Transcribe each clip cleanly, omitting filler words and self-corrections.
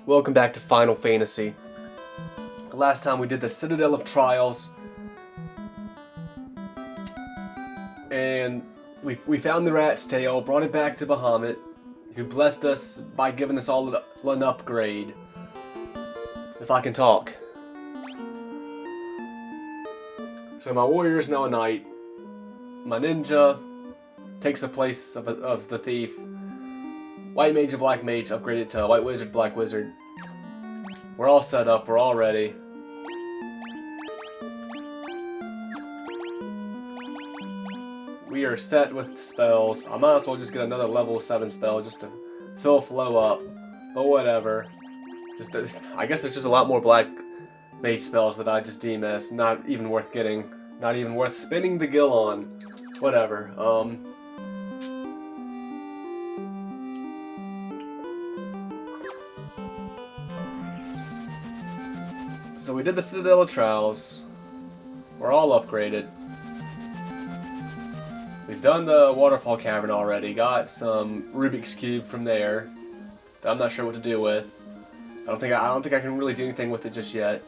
Welcome back to Final Fantasy. Last time we did the Citadel of Trials, and we found the rat's tail, brought it back to Bahamut, who blessed us by giving us all an upgrade. If I can talk. So my warrior is now a knight. My ninja takes the place of the thief. White mage and black mage upgraded to white wizard, black wizard. We're all set up, we're all ready. We are set with spells. I might as well just get another level 7 spell just to fill Flo up. But whatever. I guess there's just a lot more black mage spells that I just deem as not even worth getting. Not even worth spinning the gil on. Whatever. So we did the Citadel of Trials. We're all upgraded. We've done the Waterfall Cavern already. Got some Rubik's Cube from there that I'm not sure what to do with. I don't think I can really do anything with it just yet.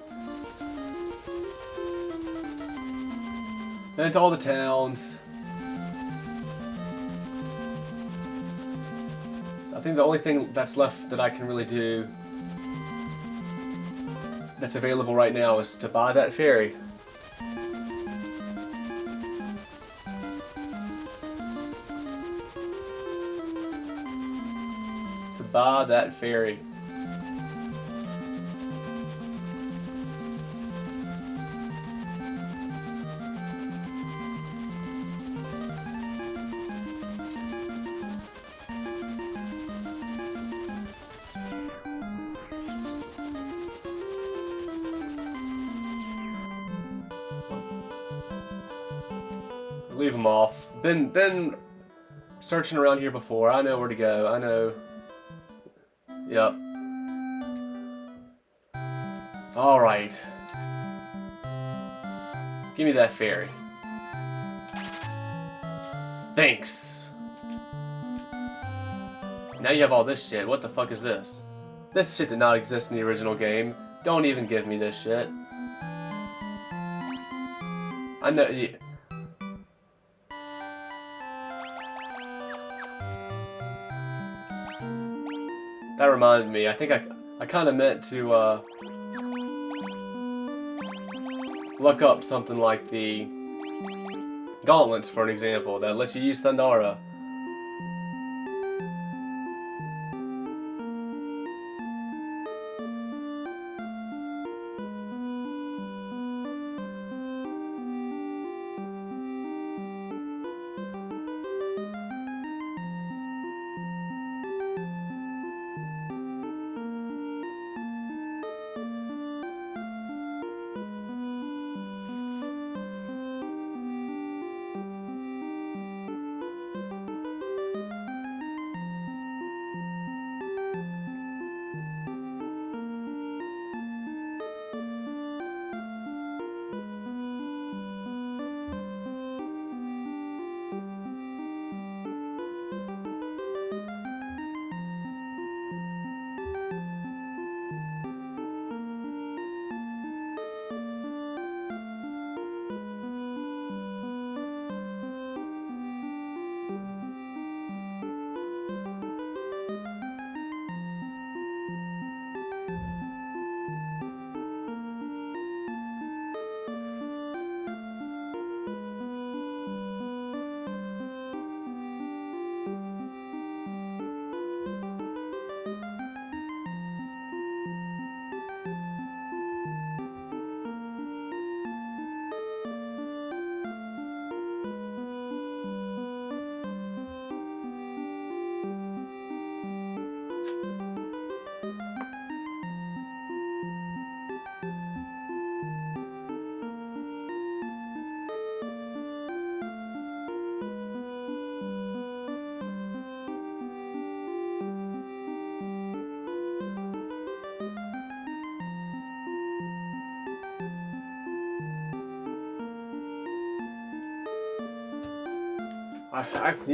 Then it's all the towns. So I think the only thing that's left that I can really do that's available right now is to buy that ferry. To buy that ferry. Leave them off. Been searching around here before. I know where to go. I know. Yep. Alright. Give me that ferry. Thanks. Now you have all this shit. What the fuck is this? This shit did not exist in the original game. Don't even give me this shit. I know. Yeah. That reminded me, I think I kind of meant to look up something like the gauntlets, for an example, that lets you use Thundara.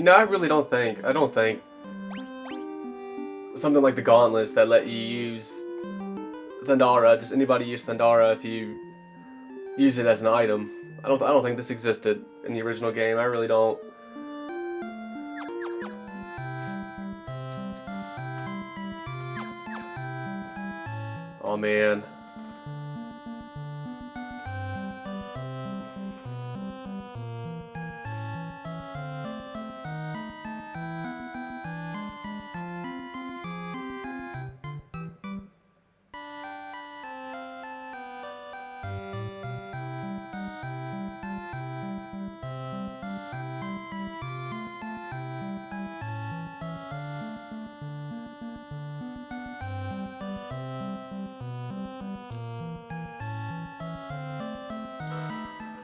I really don't think. I don't think something like the gauntlets that let you use Thundara. Just anybody use Thundara if you use it as an item. I don't think this existed in the original game. I really don't. Oh man.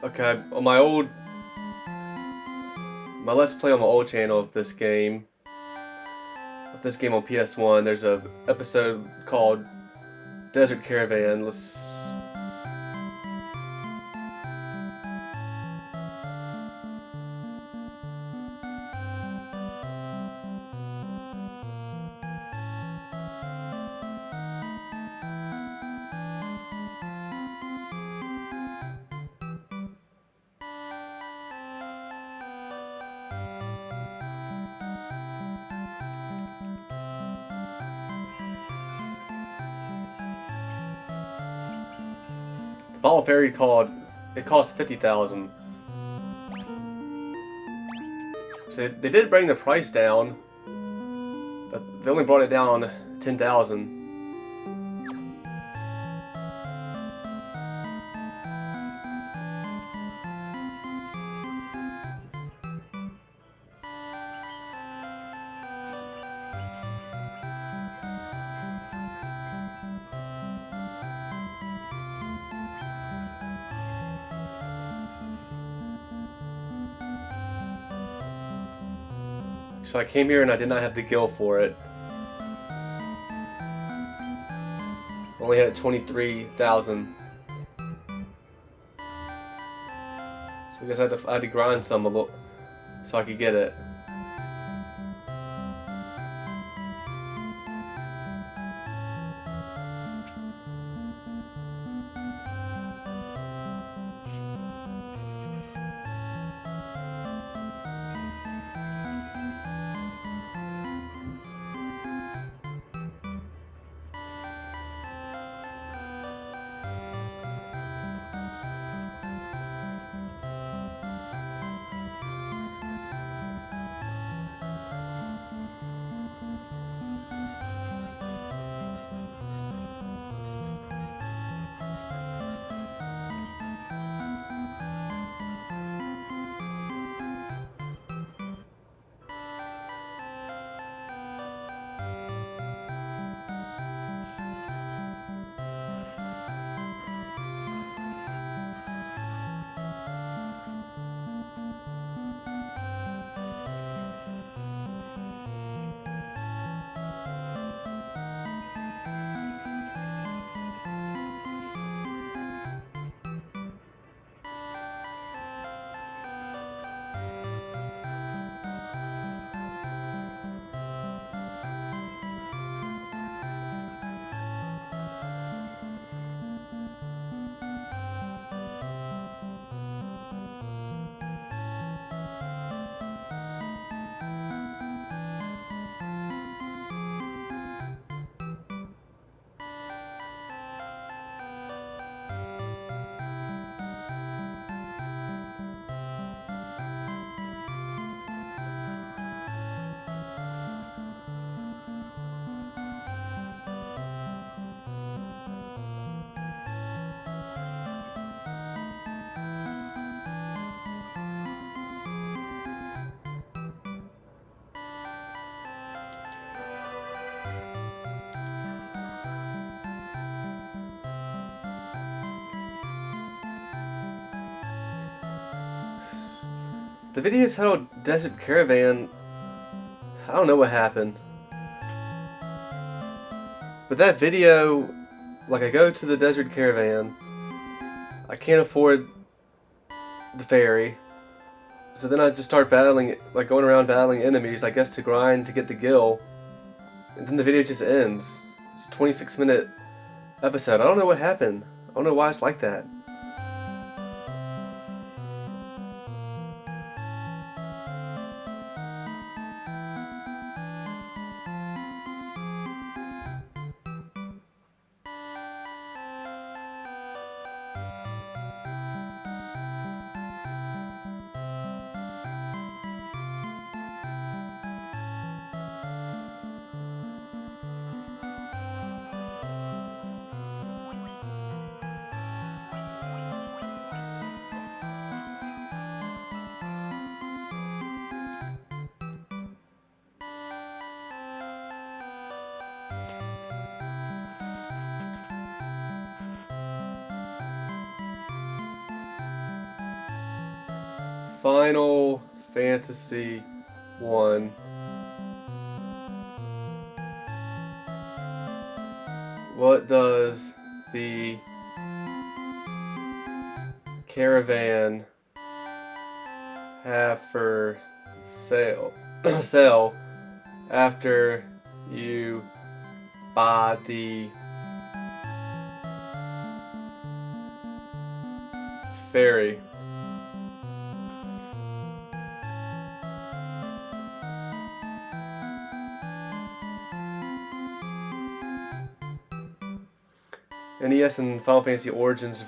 Okay, on my Let's Play on my old channel of this game on PS1, there's a episode called Desert Caravan. Ball of Fairy cost 50,000. So they did bring the price down, but they only brought it down 10,000. So I came here and I did not have the gil for it. Only had 23,000. So I guess I had to grind some a little so I could get it. The video titled Desert Caravan, I don't know what happened. But that video, like I go to the Desert Caravan, I can't afford the ferry. So then I just start battling, like going around battling enemies, I guess to grind to get the gil. And then the video just ends. It's a 26-minute episode. I don't know what happened. I don't know why it's like that. Final Fantasy 1. What does the caravan have for sale after you buy the ferry? NES and Final Fantasy Origins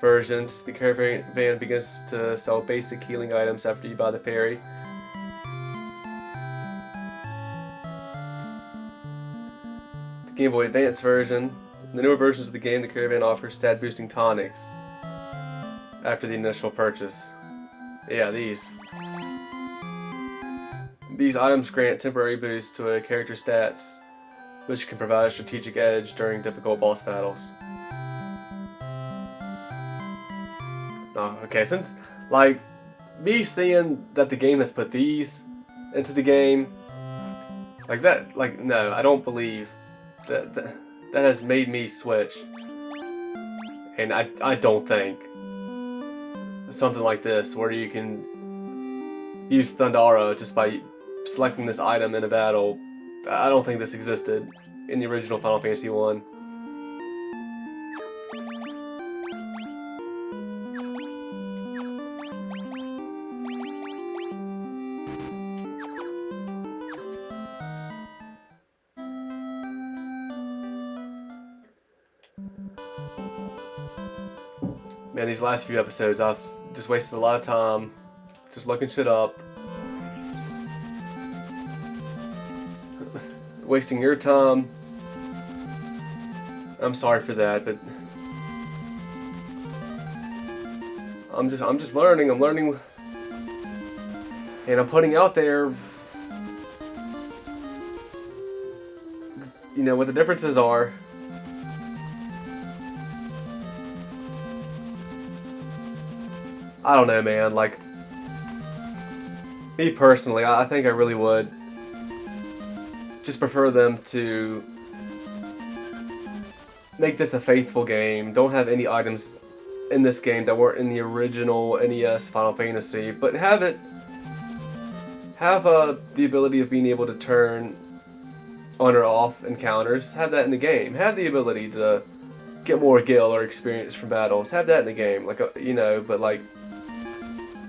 versions, the caravan begins to sell basic healing items after you buy the ferry. The Game Boy Advance version, the newer versions of the game, the caravan offers stat boosting tonics after the initial purchase. Yeah, these items grant temporary boosts to a character's stats, which can provide a strategic edge during difficult boss battles. Oh, okay, since, like, me seeing that the game has put these into the game, like that, like, no, I don't believe that has made me switch. And I don't think something like this, where you can use Thundara just by selecting this item in a battle, I don't think this existed in the original Final Fantasy 1. Man, these last few episodes, I've just wasted a lot of time just looking shit up. Wasting your time. I'm sorry for that, but I'm just learning. I'm learning, and I'm putting out there, you know, what the differences are. I don't know, man. Like, me personally, I think I really would just prefer them to make this a faithful game. Don't have any items in this game that weren't in the original NES Final Fantasy, but have the ability of being able to turn on or off encounters. Have that in the game. Have the ability to get more gil or experience from battles. Have that in the game. Like, you know, but like,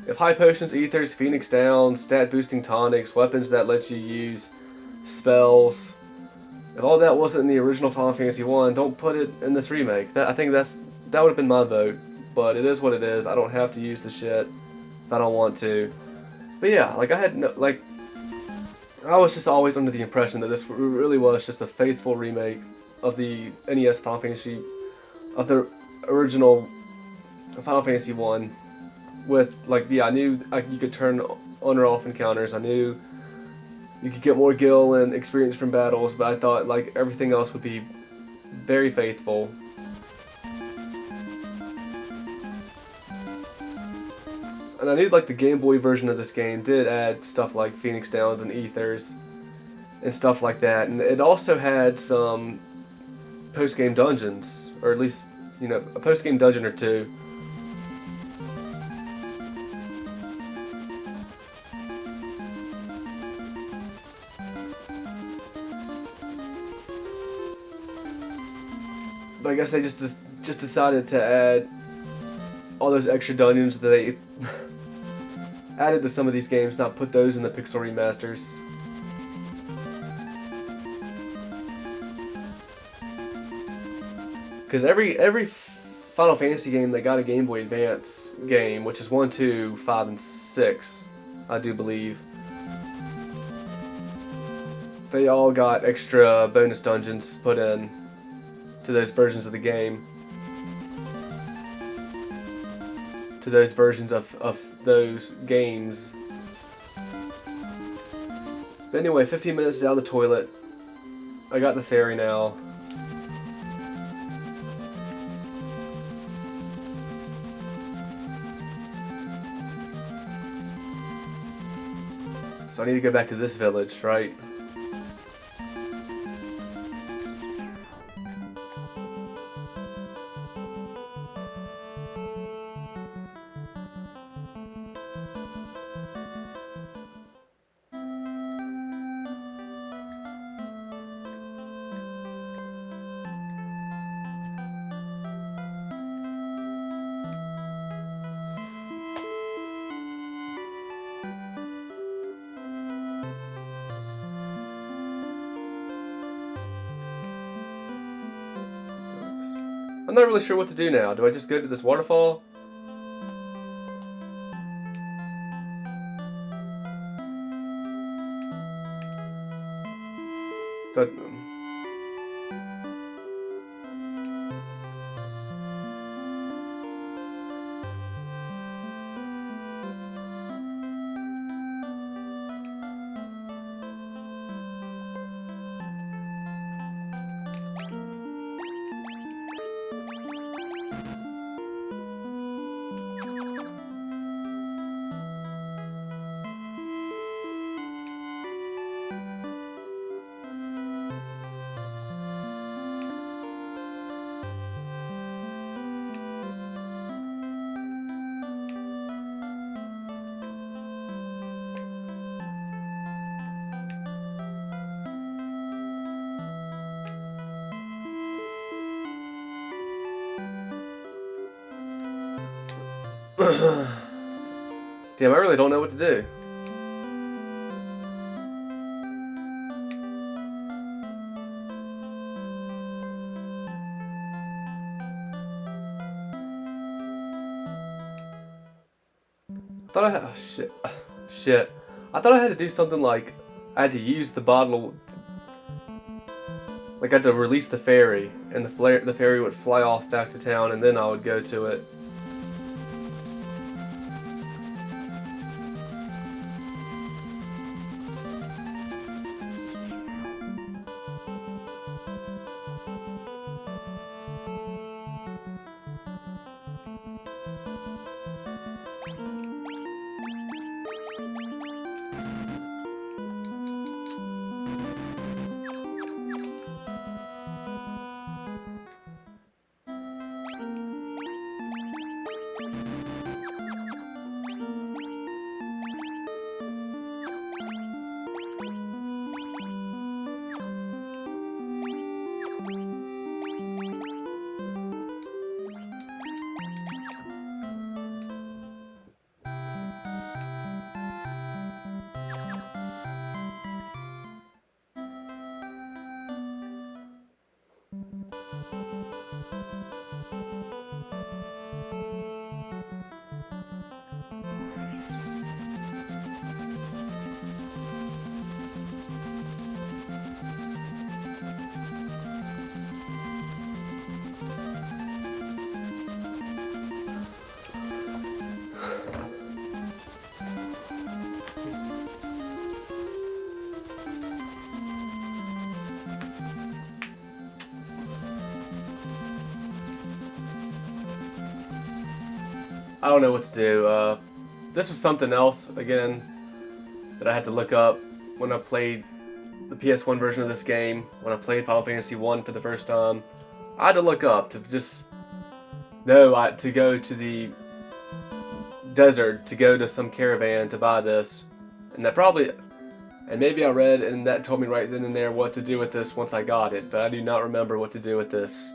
if high potions, ethers, phoenix down, stat boosting tonics, weapons that let you use spells, if all that wasn't in the original Final Fantasy 1, don't put it in this remake. I think that would have been my vote, but it is what it is. I don't have to use the shit if I don't want to. But yeah, like, I was just always under the impression that this really was just a faithful remake of the NES Final Fantasy, of the original Final Fantasy 1. With, like, yeah, I knew you could turn on or off encounters. I knew you could get more gil and experience from battles, but I thought, like, everything else would be very faithful. And I knew, like, the Game Boy version of this game did add stuff like Phoenix Downs and ethers and stuff like that. And it also had some post-game dungeons, or at least, you know, a post-game dungeon or two. But I guess they just decided to add all those extra dungeons that they added to some of these games, not put those in the Pixel Remasters. Because every Final Fantasy game that got a Game Boy Advance game, which is 1, 2, 5, and 6, I do believe, they all got extra bonus dungeons put in to those versions of the game. To those versions of those games. But anyway, 15 minutes down the toilet. I got the ferry now. So I need to go back to this village, right? I'm not really sure what to do now. Do I just go to this waterfall? Damn, I really don't know what to do. I thought I had... Oh, shit. Shit. I thought I had to do something like... I had to use the bottle... Like I had to release the ferry, and the ferry would fly off back to town, and then I would go to it. I don't know what to do. This was something else, again, that I had to look up when I played the PS1 version of this game, when I played Final Fantasy 1 for the first time. I had to look up to just know to go to the desert, to go to some caravan to buy this. And that probably... And maybe I read and that told me right then and there what to do with this once I got it, but I do not remember what to do with this.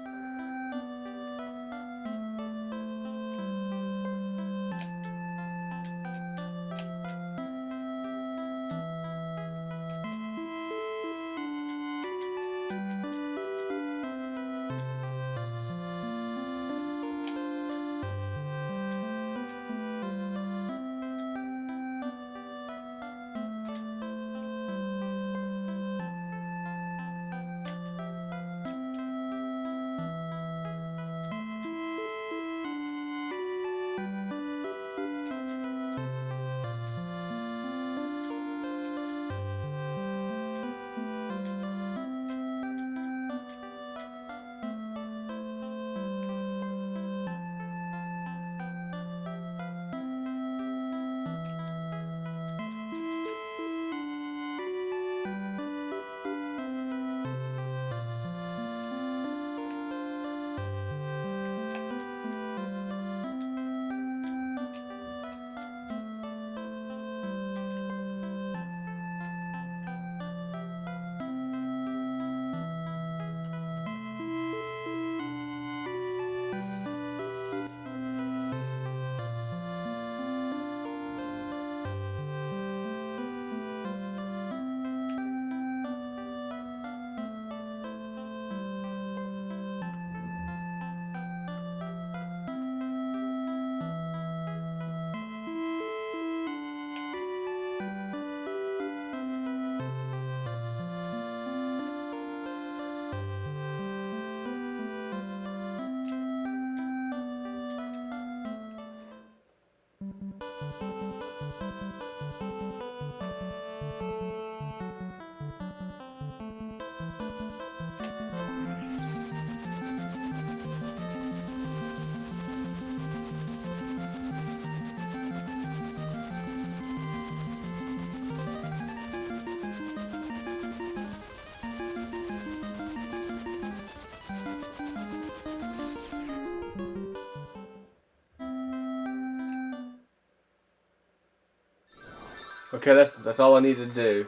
Okay, that's all I needed to do.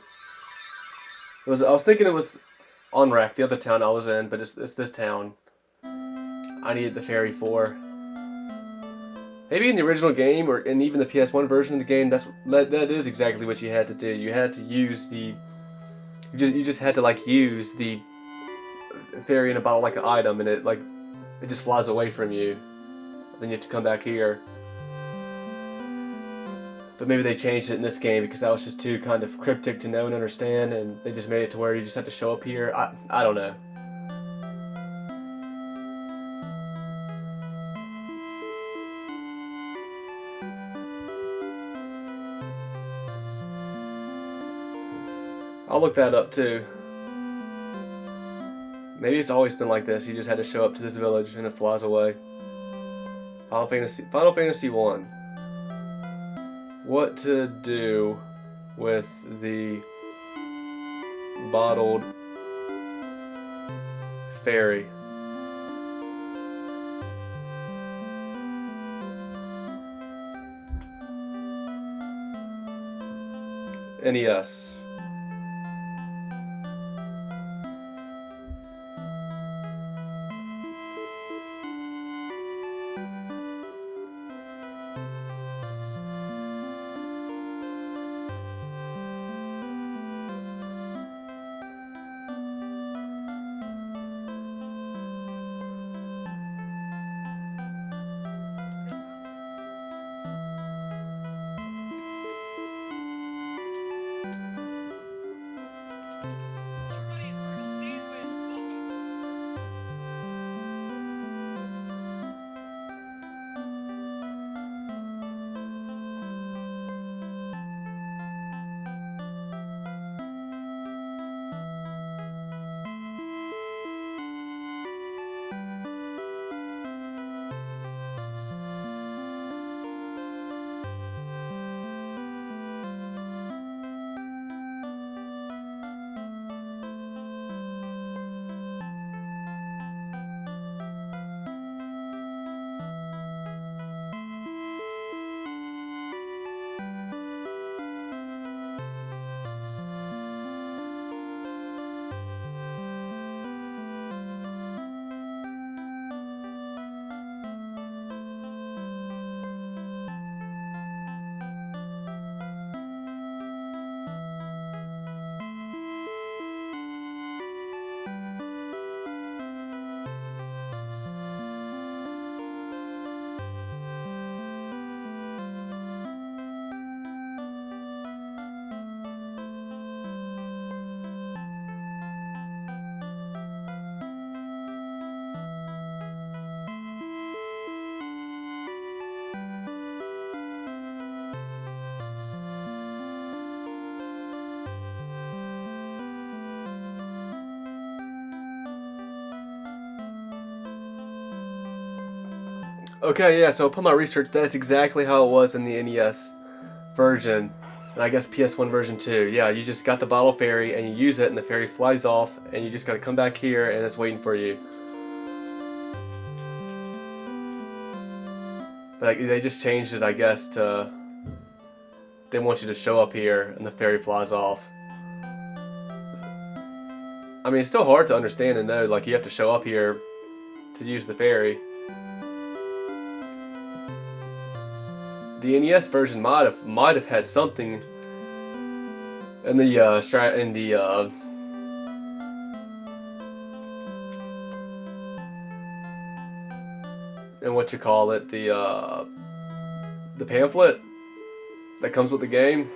I was thinking it was Onrak, the other town I was in, but it's this town I needed the ferry for. Maybe in the original game, or in even the PS1 version of the game, that is exactly what you had to do. You had to use the you just had to like use the ferry in a bottle like an item, and it just flies away from you. Then you have to come back here. But maybe they changed it in this game because that was just too kind of cryptic to know and understand, and they just made it to where you just have to show up here. I don't know. I'll look that up too. Maybe it's always been like this. You just had to show up to this village and it flies away. Final Fantasy 1. What to do with the bottled fairy? NES. Okay, yeah, so upon my research, that's exactly how it was in the NES version. And I guess PS1 version too. Yeah, you just got the bottle fairy and you use it and the fairy flies off and you just gotta come back here and it's waiting for you. But they just changed it, I guess, to... They want you to show up here and the fairy flies off. I mean, it's still hard to understand and know, like, you have to show up here to use the fairy. The NES version might have had something in the and what you call it, the pamphlet that comes with the game.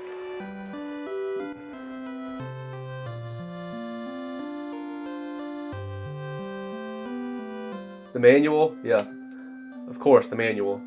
The manual, yeah, of course, the manual.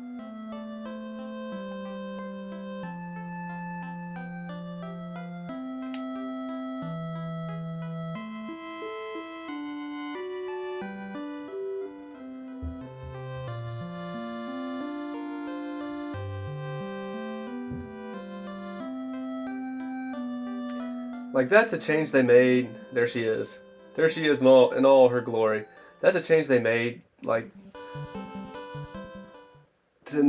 Like, that's a change they made. There she is. There she is in all her glory. That's a change they made, like, to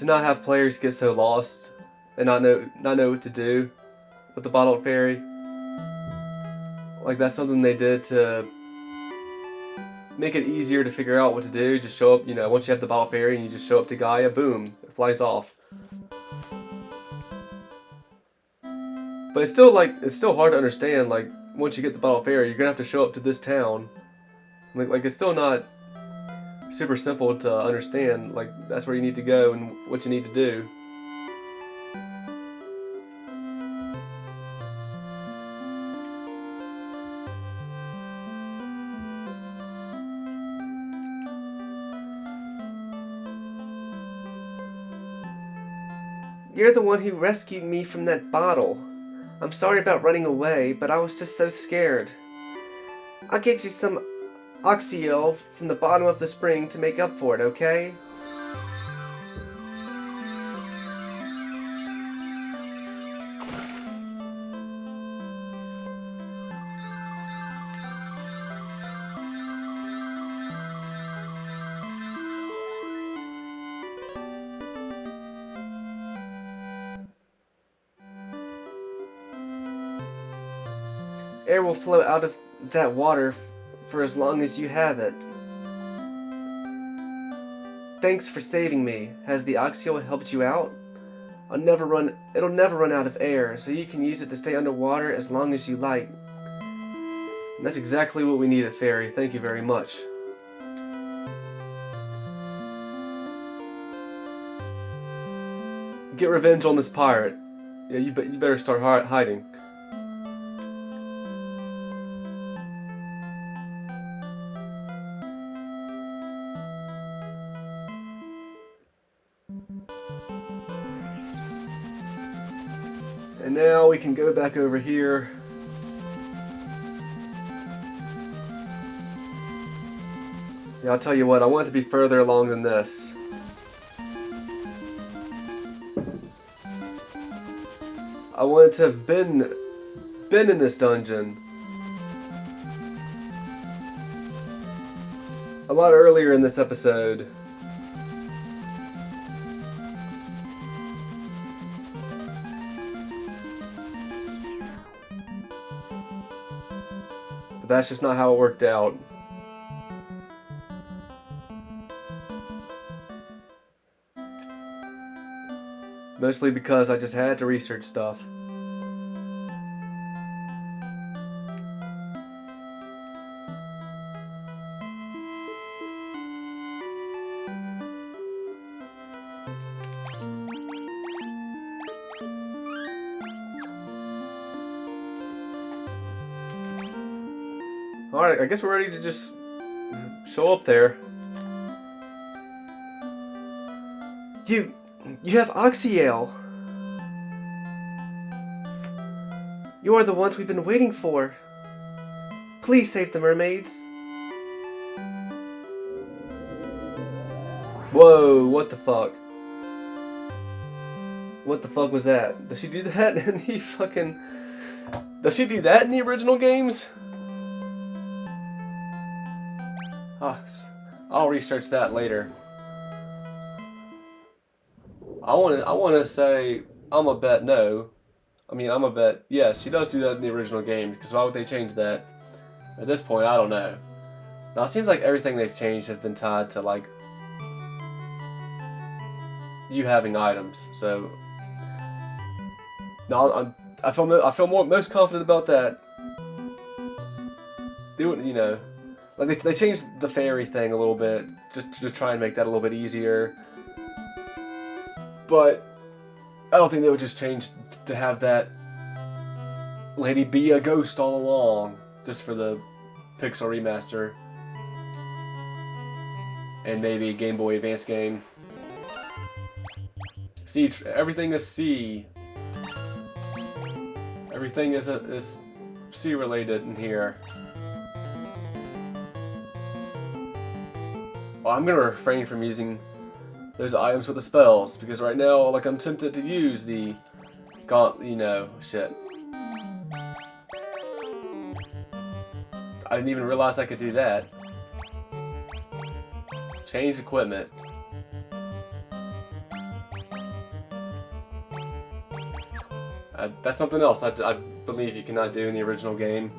to not have players get so lost and not know what to do with the bottled fairy. Like, that's something they did to make it easier to figure out what to do. Just show up, you know, once you have the bottled fairy and you just show up to Gaia, boom, it flies off. But it's still hard to understand. Like, once you get the bottled fairy, you're gonna have to show up to this town. Like it's still not super simple to understand. Like, that's where you need to go and what you need to do. You're the one who rescued me from that bottle. I'm sorry about running away, but I was just so scared. I'll get you some oxyl from the bottom of the spring to make up for it, okay? Air will flow out of that water for as long as you have it. Thanks for saving me. Has the oxyl helped you out? It'll never run out of air, so you can use it to stay underwater as long as you like. And that's exactly what we needed, Fairy. Thank you very much. Get revenge on this pirate. Yeah, you better start hiding. And now we can go back over here. Yeah, I'll tell you what, I want it to be further along than this. I want it to have been in this dungeon a lot earlier in this episode. But that's just not how it worked out. Mostly because I just had to research stuff. Alright, I guess we're ready to just show up there. You have oxyl. You are the ones we've been waiting for. Please save the mermaids. Whoa, what the fuck? What the fuck was that? Does she do that in the fucking... Does she do that in the original games? I'll research that later. I want to say I'm a bet no. I mean, I'm a bet yes. She does do that in the original games. Because why would they change that? At this point, I don't know. Now it seems like everything they've changed has been tied to like you having items. So no, I feel most confident about that. You know, like they changed the fairy thing a little bit just to try and make that a little bit easier. But I don't think they would just change to have that lady be a ghost all along just for the Pixel Remaster and maybe a Game Boy Advance game. See, everything is C. Everything is C related in here. Well, I'm gonna refrain from using those items with the spells because right now, like, I'm tempted to use the shit. I didn't even realize I could do that. Change equipment. That's something else I believe you cannot do in the original game.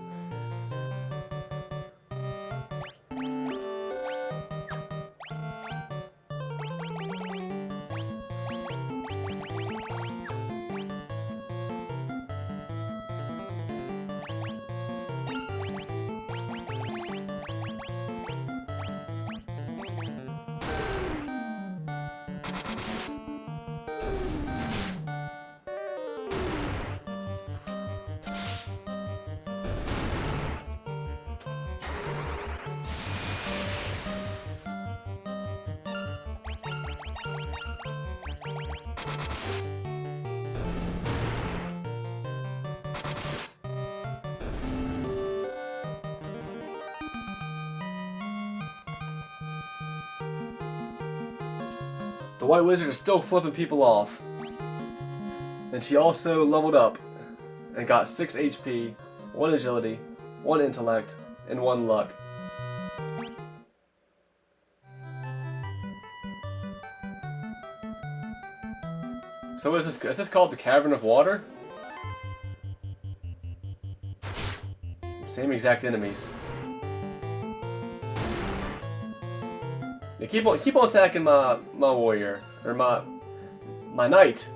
The White Wizard is still flipping people off. And she also leveled up and got 6 HP, 1 agility, 1 intellect, and 1 luck. So is this called the Cavern of Water? Same exact enemies. Yeah, keep on attacking my warrior, or my knight.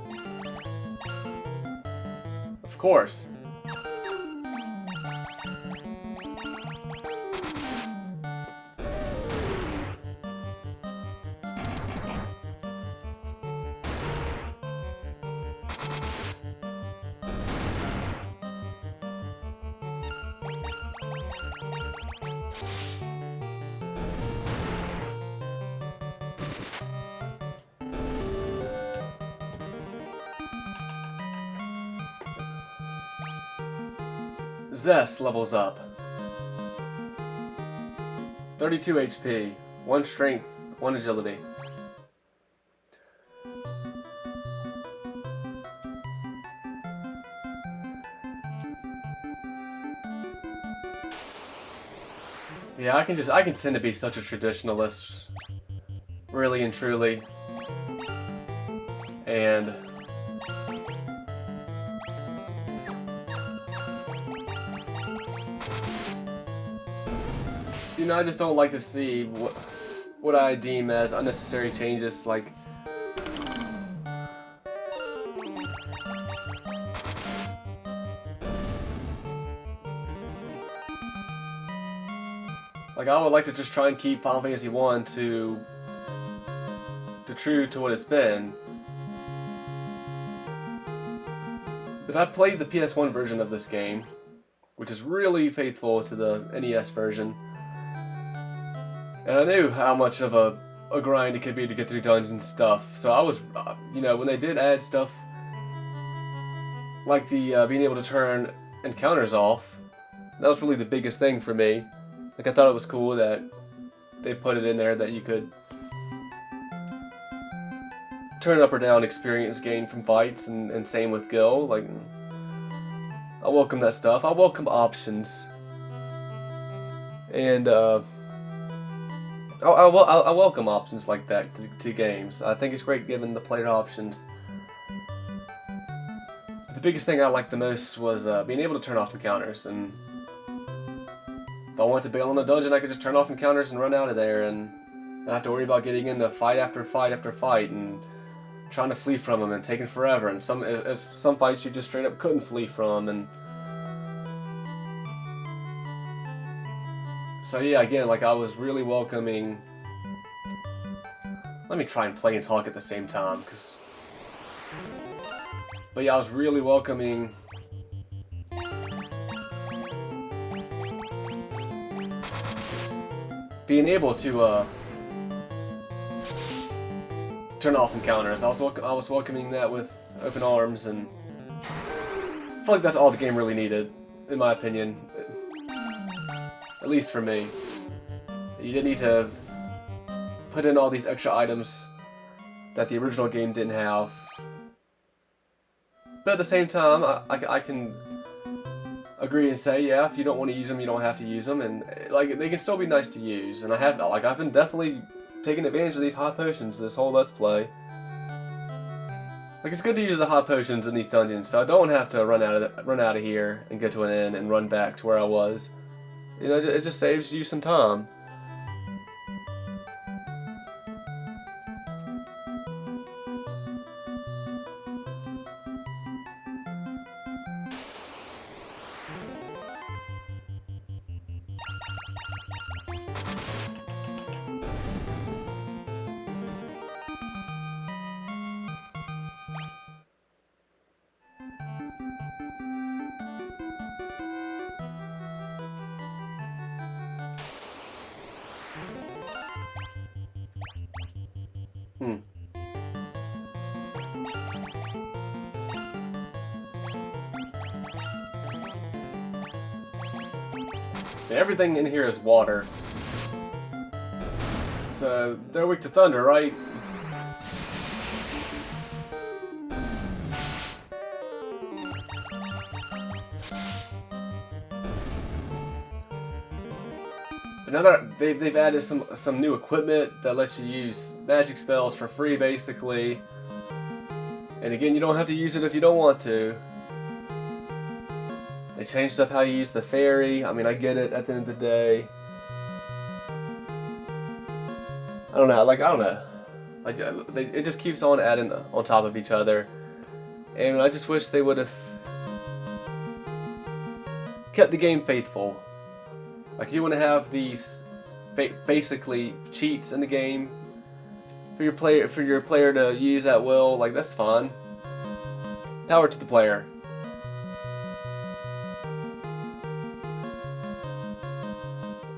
Of course. Zest levels up. 32 HP, 1 strength, 1 agility. Yeah, I can tend to be such a traditionalist, really and truly. And you know, I just don't like to see what I deem as unnecessary changes, like I would like to just try and keep Final Fantasy 1 to true to what it's been. But I played the PS1 version of this game, which is really faithful to the NES version. And I knew how much of a grind it could be to get through dungeon stuff. So I was, you know, when they did add stuff like the being able to turn encounters off, that was really the biggest thing for me. Like, I thought it was cool that they put it in there that you could turn up or down experience gained from fights, and same with Gil. Like, I welcome that stuff. I welcome options. And, I welcome options like that to games. I think it's great giving the player options. The biggest thing I liked the most was being able to turn off encounters, and if I wanted to bail on a dungeon, I could just turn off encounters and run out of there, and not have to worry about getting into fight after fight after fight and trying to flee from them and taking forever. And some fights you just straight up couldn't flee from. And so yeah, again, like, I was really welcoming. Let me try and play and talk at the same time, but yeah, I was really welcoming being able to turn off encounters. I was welcoming that with open arms, and I feel like that's all the game really needed, in my opinion. At least for me. You didn't need to put in all these extra items that the original game didn't have. But at the same time, I can agree and say, yeah, if you don't want to use them, you don't have to use them, and like, they can still be nice to use. And I've been definitely taking advantage of these hot potions this whole Let's Play. Like, it's good to use the hot potions in these dungeons, so I don't have to run out of here and get to an inn and run back to where I was. You know, it just saves you some time. Hmm. Everything in here is water. So, they're weak to thunder, right? They've added some new equipment that lets you use magic spells for free, basically. And again, you don't have to use it if you don't want to. They changed up how you use the fairy. I mean, I get it at the end of the day. I don't know. Like, it just keeps on adding on top of each other. And I just wish they would have kept the game faithful. Like, you want to have these basically cheats in the game for your player to use at will. Like, that's fine. Power to the player.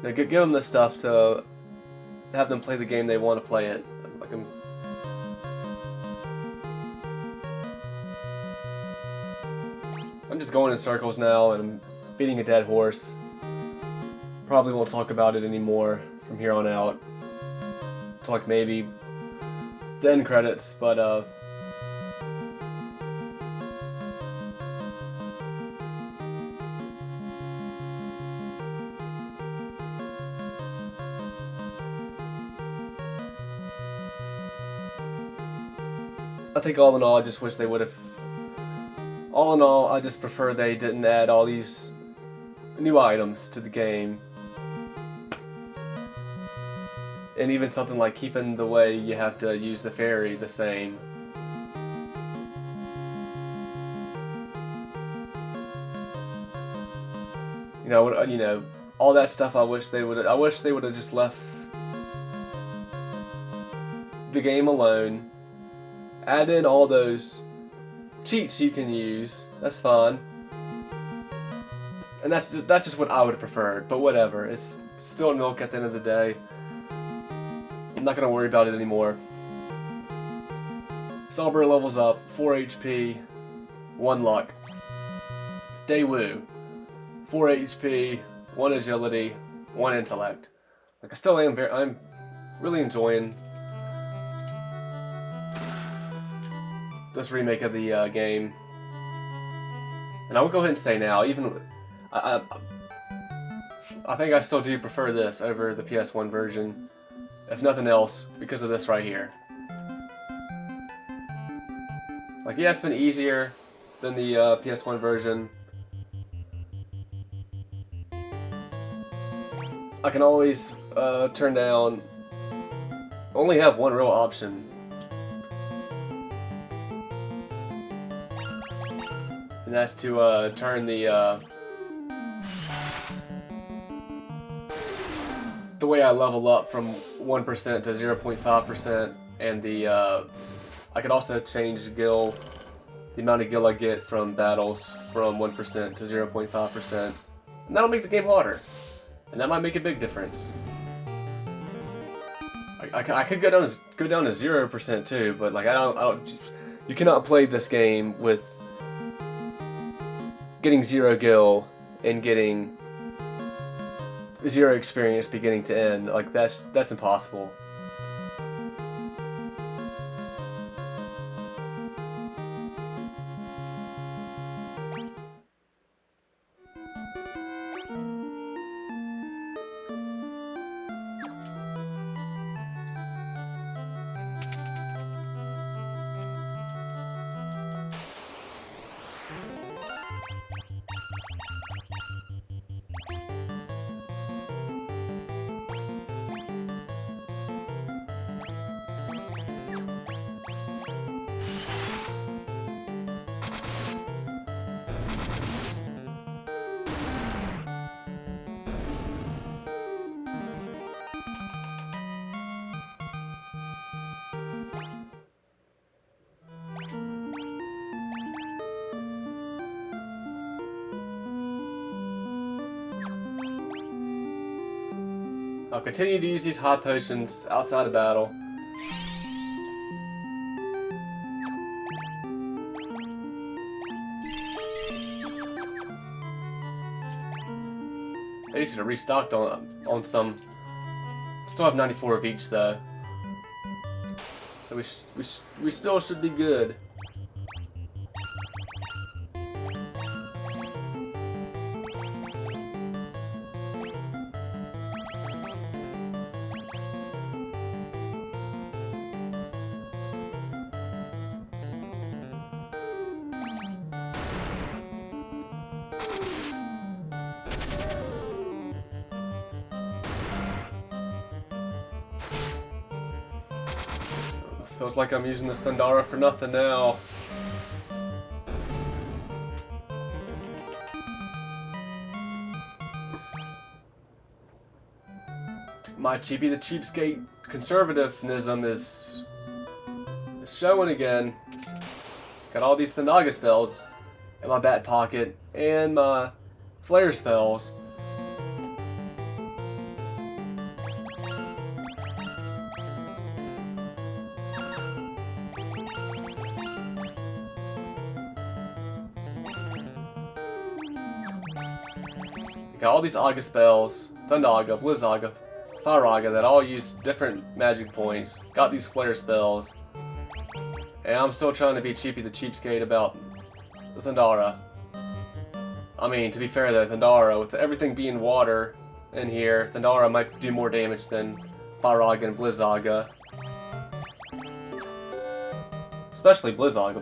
Now, give them the stuff to have them play the game they want to play it. Like, I'm just going in circles now and I'm beating a dead horse. Probably won't talk about it anymore from here on out. To like maybe the end credits, but I think all in all, I just wish they would have. All in all, I just prefer they didn't add all these new items to the game. And even something like keeping the way you have to use the fairy the same. You know, all that stuff. I wish they would have just left the game alone. Add in all those cheats you can use. That's fine. And that's just what I would have preferred. But whatever. It's spilled milk at the end of the day. I'm not gonna worry about it anymore. Salber levels up, 4 HP, 1 luck. Daewoo, 4 HP, 1 agility, 1 intellect. Like, I still am I'm really enjoying this remake of the game. And I will go ahead and say now, even I think I still do prefer this over the PS1 version. If nothing else, because of this right here. Like, yeah, it's been easier than the PS1 version. I can always turn down... only have one real option. And that's to turn the way I level up from 1% to 0.5%, and I could also change the amount of gil I get from battles from 1% to 0.5%, and that'll make the game harder, and that might make a big difference. I could go down to 0% too, but like I don't. You cannot play this game with getting 0 gil and getting 0 experience beginning to end. Like, that's impossible. I'll continue to use these hot potions outside of battle. They should have restocked on some. Still have 94 of each though, so we still should be good. Feels like I'm using this Thundara for nothing now. My Chibi the Cheapskate conservativism is showing again. Got all these Thundaga spells in my back pocket and my flare spells. Got all these Aga spells, Thundaga, Blizzaga, Firaga that all use different magic points. Got these flare spells. And I'm still trying to be Cheapy the Cheapskate about the Thundara. I mean, to be fair though, Thundara, with everything being water in here, Thundara might do more damage than Firaga and Blizzaga. Especially Blizzaga.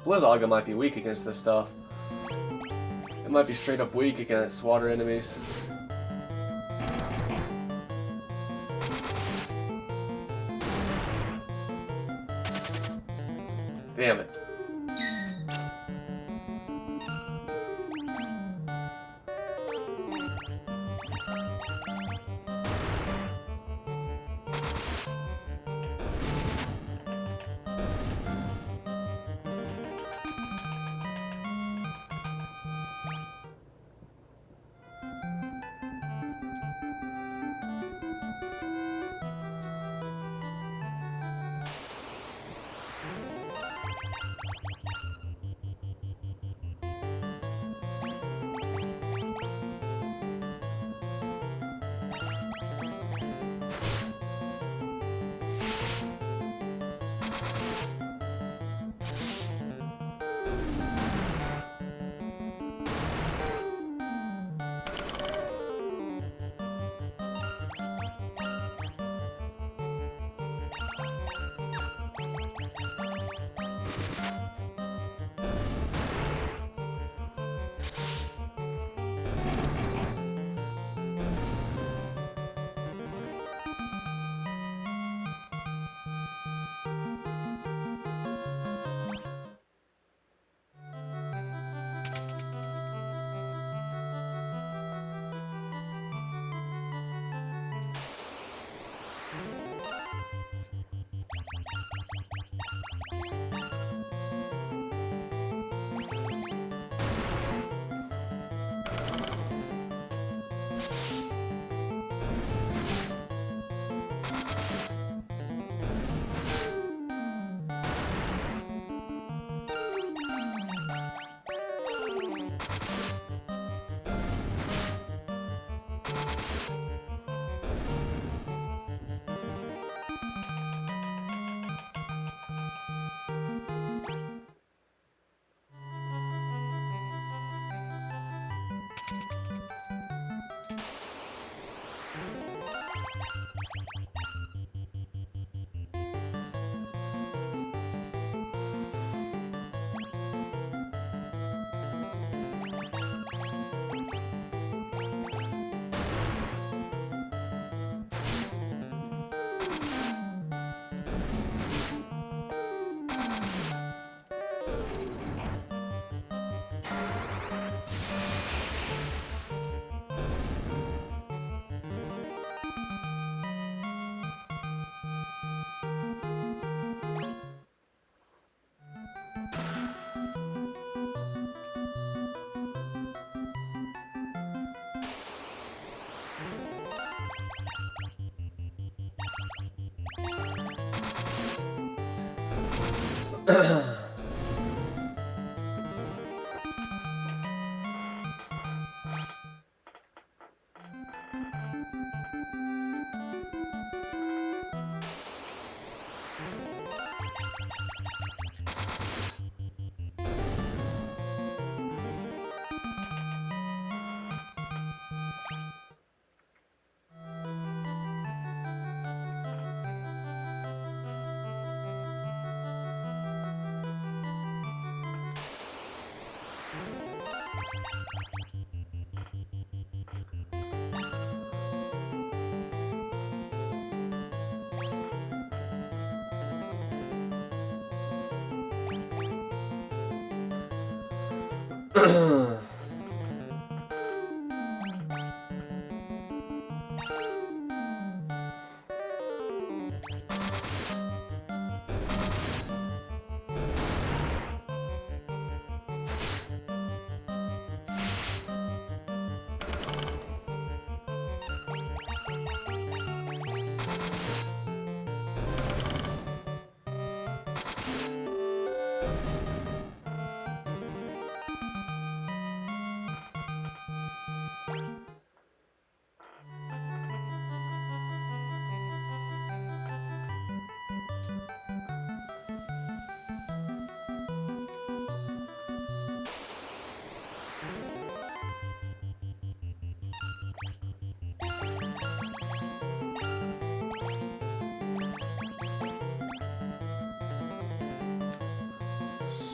Blizzaga might be weak against this stuff. It might be straight up weak against water enemies. Damn it.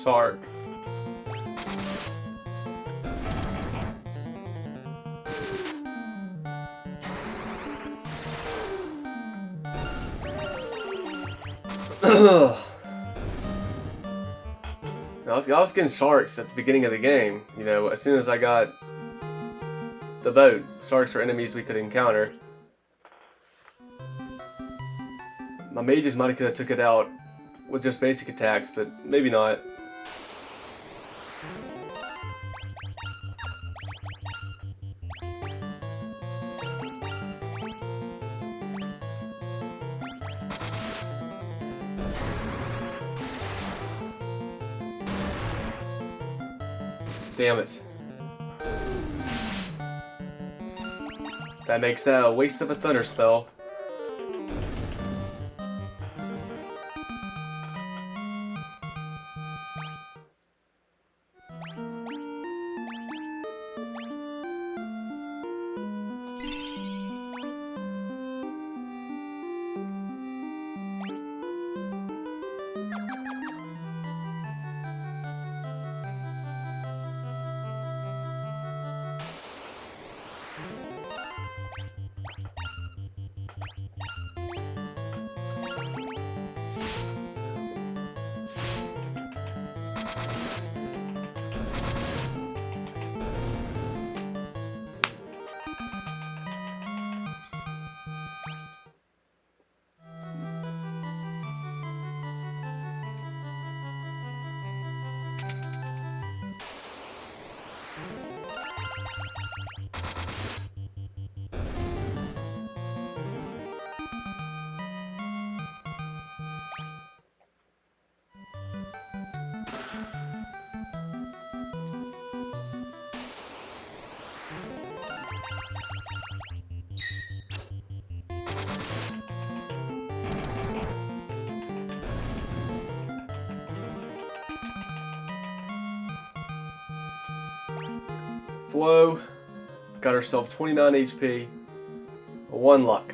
Shark. I was getting sharks at the beginning of the game. You know, as soon as I got the boat, sharks were enemies we could encounter. My mages might have took it out with just basic attacks, but maybe not. Damn it. That makes that a waste of a thunder spell. Flo got herself 29 HP, 1 luck.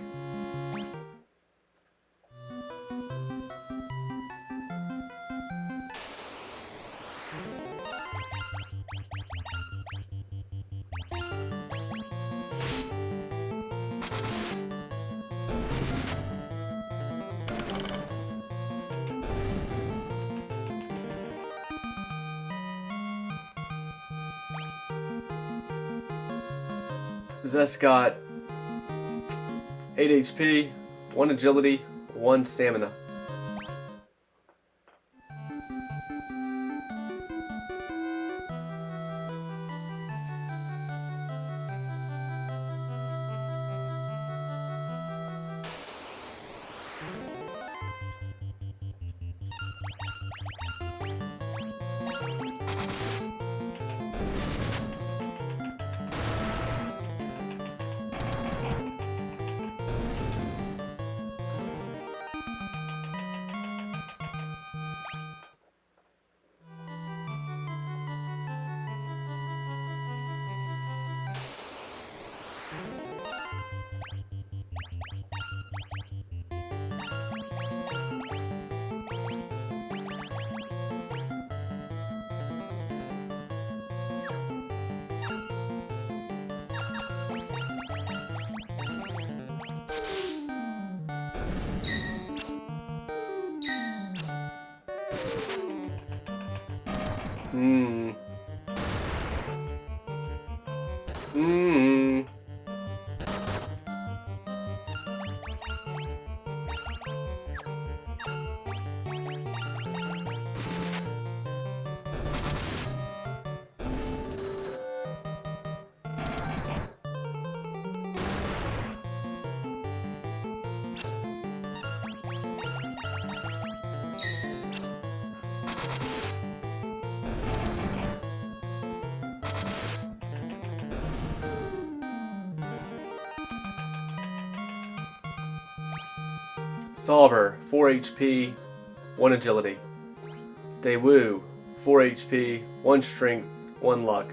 Zest got 8 HP, 1 agility, 1 stamina. Hmm. Hmm. Solver, 4 HP, 1 agility. Daewoo, 4 HP, 1 strength, 1 luck.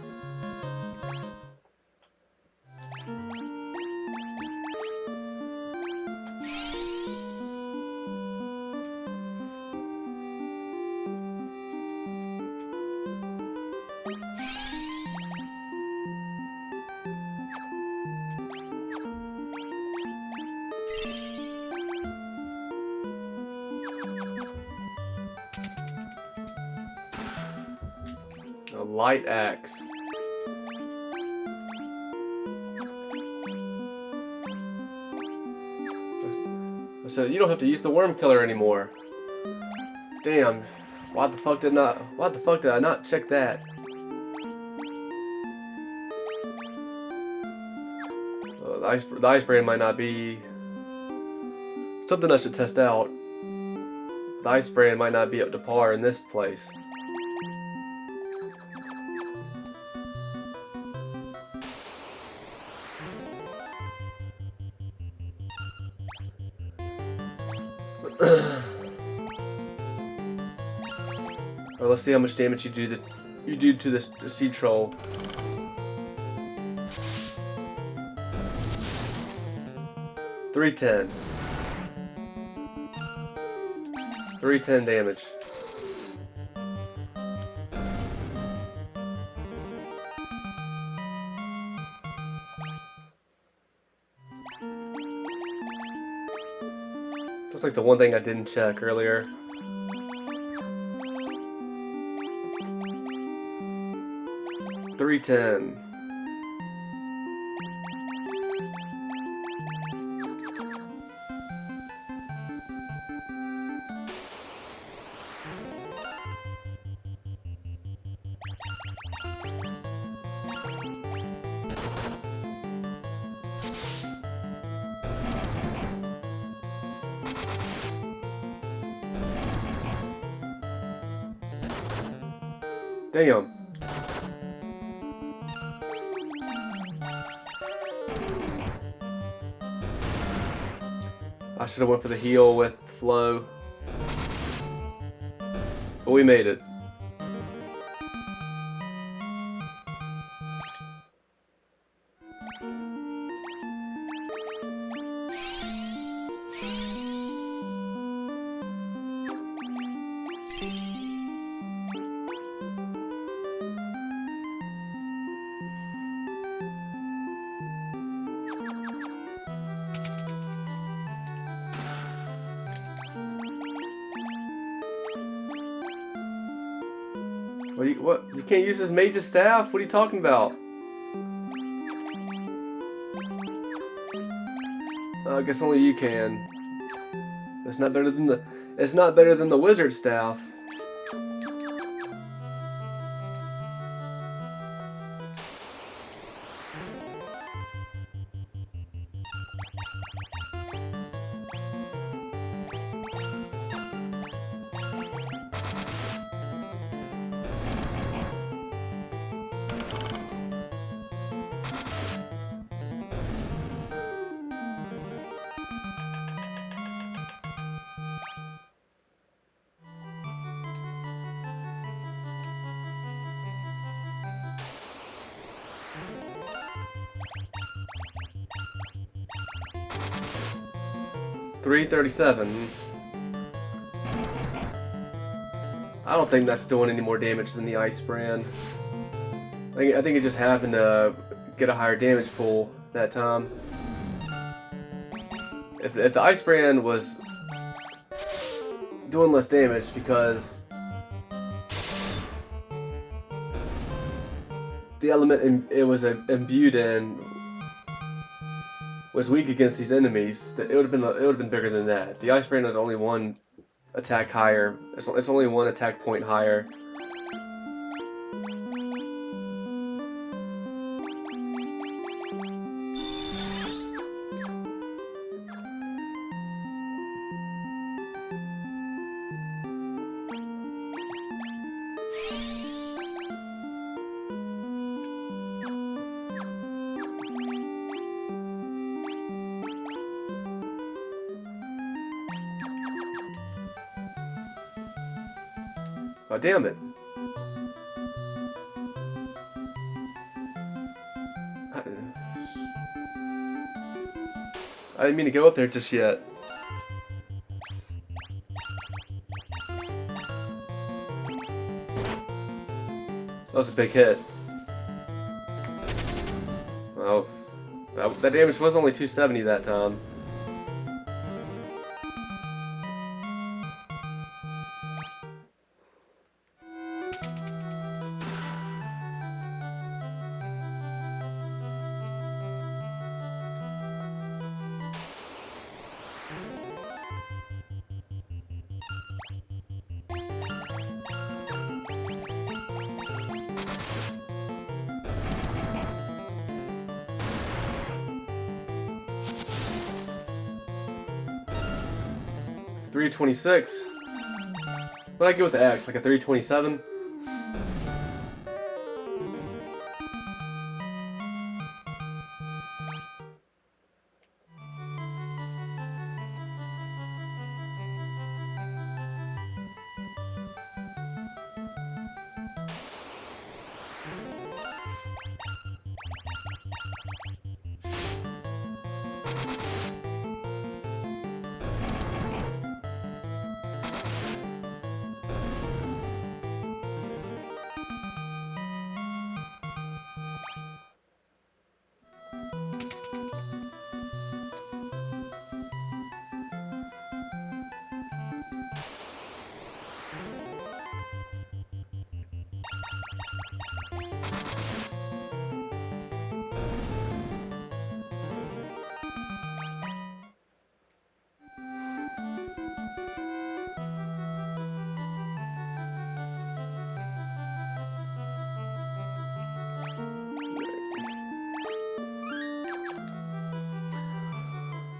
A light axe. So you don't have to use the worm killer anymore. Damn. Why the fuck did I not check that? The ice brand might not be something I should test out. The ice brand might not be up to par in this place. Or let's see how much damage you do to this sea troll. $310. 310 damage. That's like the one thing I didn't check earlier. $310. Damn. I should have went for the heal with Flow. But we made it. What? You can't use his mage's staff? What are you talking about? I guess only you can. It's not better than the wizard staff. $337. I don't think that's doing any more damage than the ice brand. I think it just happened to get a higher damage pool that time. If the ice brand was doing less damage because the element it was imbued in was weak against these enemies, it would have been bigger than that. The Ice Rain was only one attack higher. It's only one attack point higher. Oh, damn it. I didn't mean to go up there just yet. That was a big hit. Well, that damage was only 270 that time. $326. What did I get with the X? Like a 327?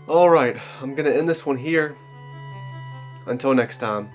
Alright, I'm gonna end this one here. Until next time.